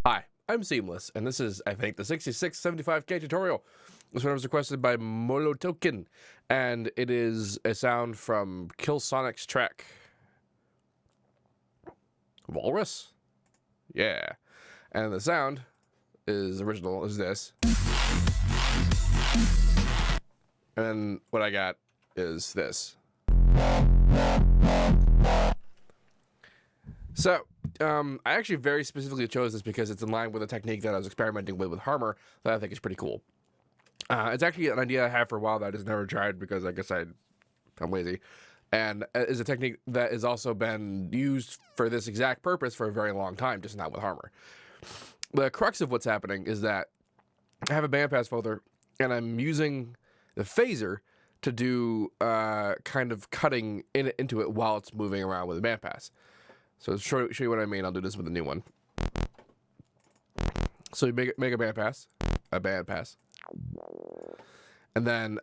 Hi, I'm Seamless, and this is, I think, the 6675K tutorial. This one was requested by molotilkin, and it is a sound from Killsonik's track. Walrus? Yeah. And the sound is original, is this. And what I got is this. So, I actually very specifically chose this because it's in line with a technique that I was experimenting with Harmer that I think is pretty cool. It's actually an idea I had for a while that I just never tried because I guess I'm lazy. And is a technique that has also been used for this exact purpose for a very long time, just not with Harmer. The crux of what's happening is that I have a bandpass filter, and I'm using the phaser to do kind of cutting into it while it's moving around with the bandpass. So to show you what I mean, I'll do this with a new one. So you make a bandpass, and then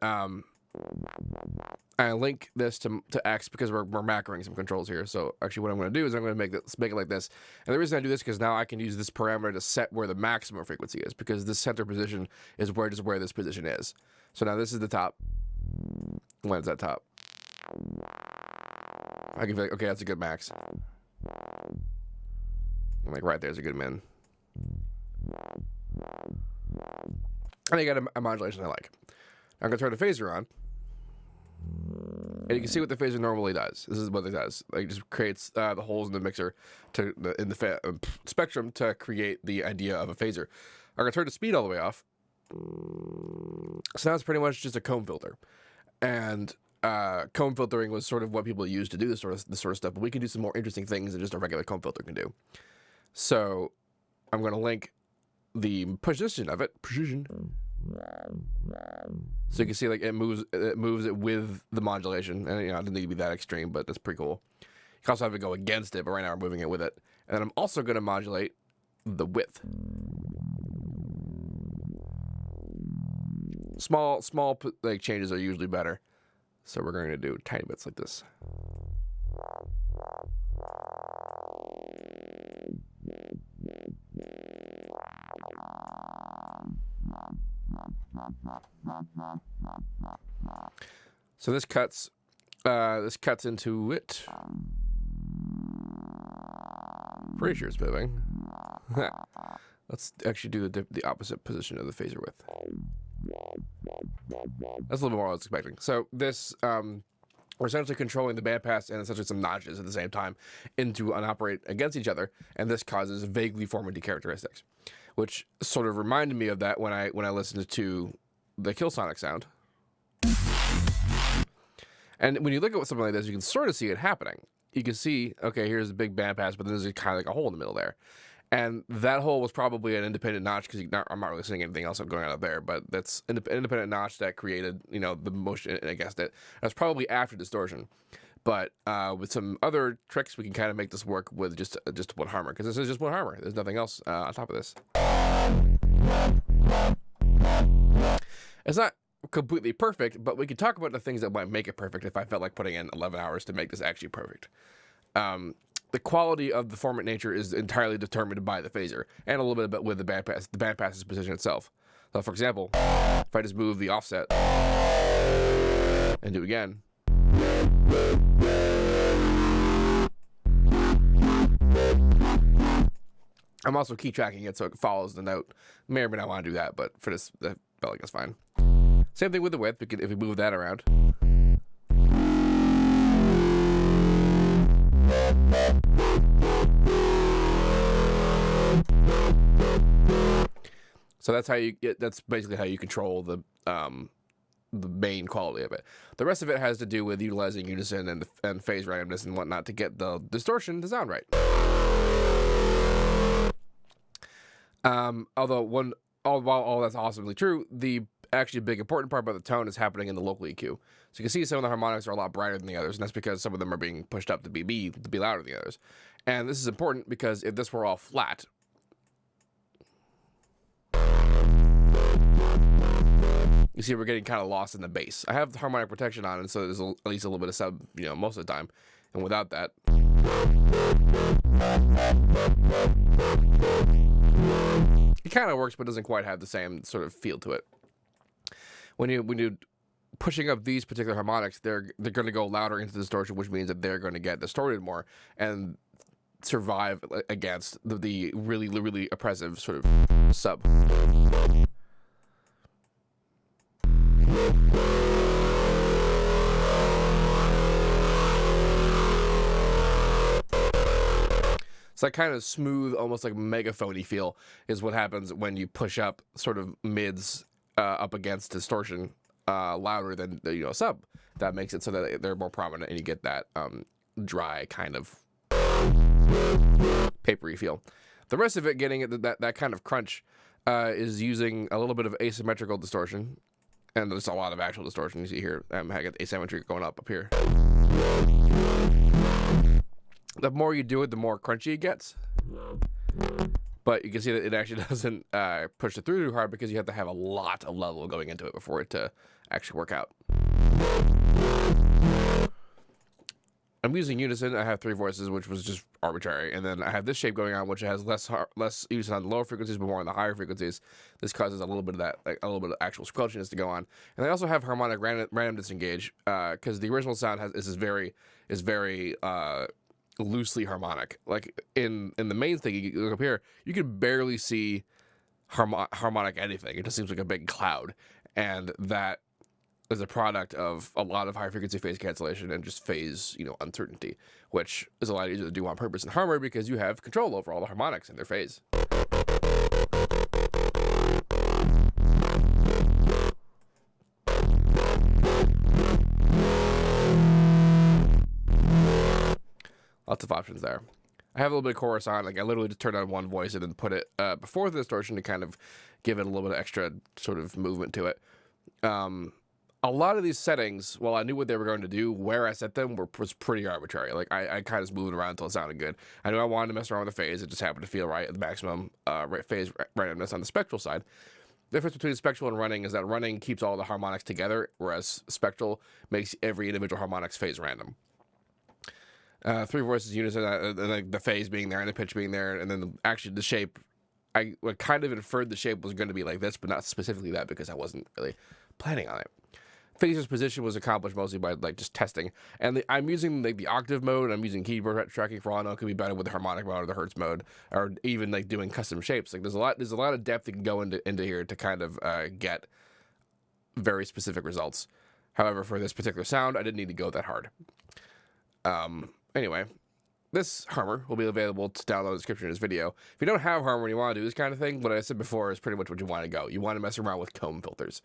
I link this to X because we're macroing some controls here. So actually, what I'm going to do is I'm going to make it like this. And the reason I do this is because now I can use this parameter to set where the maximum frequency is, because this center position is where this position is. So now this is the top. When is that top? I can feel like, okay, that's a good max. Like right there's a good min. And I got a modulation I like. I'm going to turn the phaser on. And you can see what the phaser normally does. This is what it does. Like, it just creates the holes in the mixer in the spectrum to create the idea of a phaser. I'm going to turn the speed all the way off. So now it's pretty much just a comb filter. And comb filtering was sort of what people used to do this sort of stuff. But we can do some more interesting things than just a regular comb filter can do. So I'm going to link the position of it. So you can see, like, it moves it with the modulation, and it doesn't need to be that extreme, but that's pretty cool. You can also have it go against it, but right now we're moving it with it. And then I'm also going to modulate the width. Small like changes are usually better, so we're going to do tiny bits like this. So this cuts into it. Pretty sure it's moving. Let's actually do the opposite position of the phaser width. That's a little bit more I was expecting. So this, we're essentially controlling the bandpass and essentially some notches at the same time into and operate against each other, and this causes vaguely formed characteristics, which sort of reminded me of that when I listened to the Killsonik sound. And when you look at something like this, you can sort of see it happening. You can see, okay, here's a big bandpass, but then there's kind of like a hole in the middle there. And that hole was probably an independent notch, because I'm not really seeing anything else going on up there, but that's an independent notch that created, the motion against it. That's probably after distortion. But with some other tricks, we can kind of make this work with just one Harmer, because this is just one Harmer. There's nothing else on top of this. It's not completely perfect, but we can talk about the things that might make it perfect if I felt like putting in 11 hours to make this actually perfect. The quality of the formant nature is entirely determined by the phaser, and a little bit with the bandpass's position itself. So, for example, if I just move the offset and do it again, I'm also key tracking it so it follows the note. May or may not want to do that, but for this, I felt like that's fine. Same thing with the width. If we move that around. So that's basically how you control the main quality of it. The rest of it has to do with utilizing Unison and phase randomness and whatnot to get the distortion to sound right. Although while all that's awesomely true, the actually big important part about the tone is happening in the local EQ. So you can see some of the harmonics are a lot brighter than the others, and that's because some of them are being pushed up to be louder than the others. And this is important because if this were all flat, you see we're getting kind of lost in the bass. I have the harmonic protection on, and so there's at least a little bit of sub, most of the time. And without that, kind of works, but doesn't quite have the same sort of feel to it. When you pushing up these particular harmonics, they're going to go louder into distortion, which means that they're going to get distorted more and survive against the really, really oppressive sort of sub. So that kind of smooth, almost like megaphony feel is what happens when you push up sort of mids up against distortion louder than sub. That makes it so that they're more prominent, and you get that dry kind of papery feel. The rest of it, getting that kind of crunch, is using a little bit of asymmetrical distortion, and there's a lot of actual distortion. You see here, I got the asymmetry going up here. The more you do it, the more crunchy it gets. But you can see that it actually doesn't push it through too hard, because you have to have a lot of level going into it before it to actually work out. I'm using Unison. I have 3 voices, which was just arbitrary. And then I have this shape going on, which has less Unison on the lower frequencies, but more on the higher frequencies. This causes a little bit of that, like a little bit of actual squelchiness to go on. And I also have harmonic random disengage, because the original sound is very loosely harmonic. Like in the main thing, you look up here, you can barely see harmonic anything. It just seems like a big cloud, and that is a product of a lot of high frequency phase cancellation and just phase uncertainty, which is a lot easier to do on purpose in Harmor, because you have control over all the harmonics in their phase. Lots of options there. I have a little bit of chorus on. Like, I literally just turned on one voice and then put it before the distortion to kind of give it a little bit of extra sort of movement to it. A lot of these settings, while I knew what they were going to do, where I set them was pretty arbitrary. Like, I kind of moved around until it sounded good. I knew I wanted to mess around with the phase. It just happened to feel right at the maximum phase randomness on the spectral side. The difference between spectral and running is that running keeps all the harmonics together, whereas spectral makes every individual harmonics phase random. 3 voices, Unison, and the phase being there and the pitch being there, and then actually the shape. I kind of inferred the shape was going to be like this, but not specifically that, because I wasn't really planning on it. Phaser's position was accomplished mostly by just testing, and I'm using the octave mode. I'm using keyboard tracking for all I know. It could be better with the harmonic mode or the hertz mode, or even doing custom shapes. Like there's a lot of depth you can go into here to kind of get very specific results. However, for this particular sound, I didn't need to go that hard. Anyway, this Harmor will be available to download in the description of this video. If you don't have Harmor and you want to do this kind of thing, what I said before is pretty much what you want to go. You want to mess around with comb filters.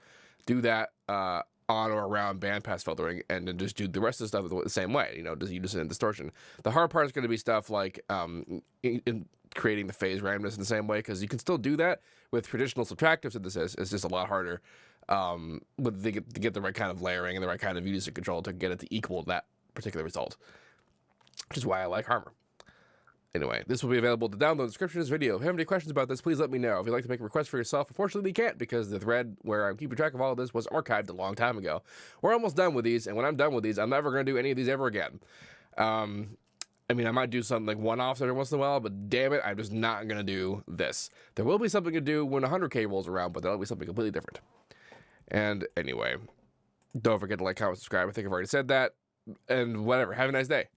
Do that on or around bandpass filtering, and then just do the rest of the stuff the same way. Just Unison and distortion. The hard part is going to be stuff like in creating the phase randomness in the same way, because you can still do that with traditional subtractive synthesis. It's just a lot harder to get the right kind of layering and the right kind of Unison control to get it to equal that particular result. Which is why I like Harmor. Anyway, this will be available to download in the description of this video. If you have any questions about this, please let me know. If you'd like to make a request for yourself, unfortunately you can't, because the thread where I'm keeping track of all of this was archived a long time ago. We're almost done with these, and when I'm done with these, I'm never going to do any of these ever again. I might do something like one-offs every once in a while, but damn it, I'm just not going to do this. There will be something to do when 100K rolls around, but that'll be something completely different. And anyway, don't forget to like, comment, subscribe. I think I've already said that. And whatever. Have a nice day.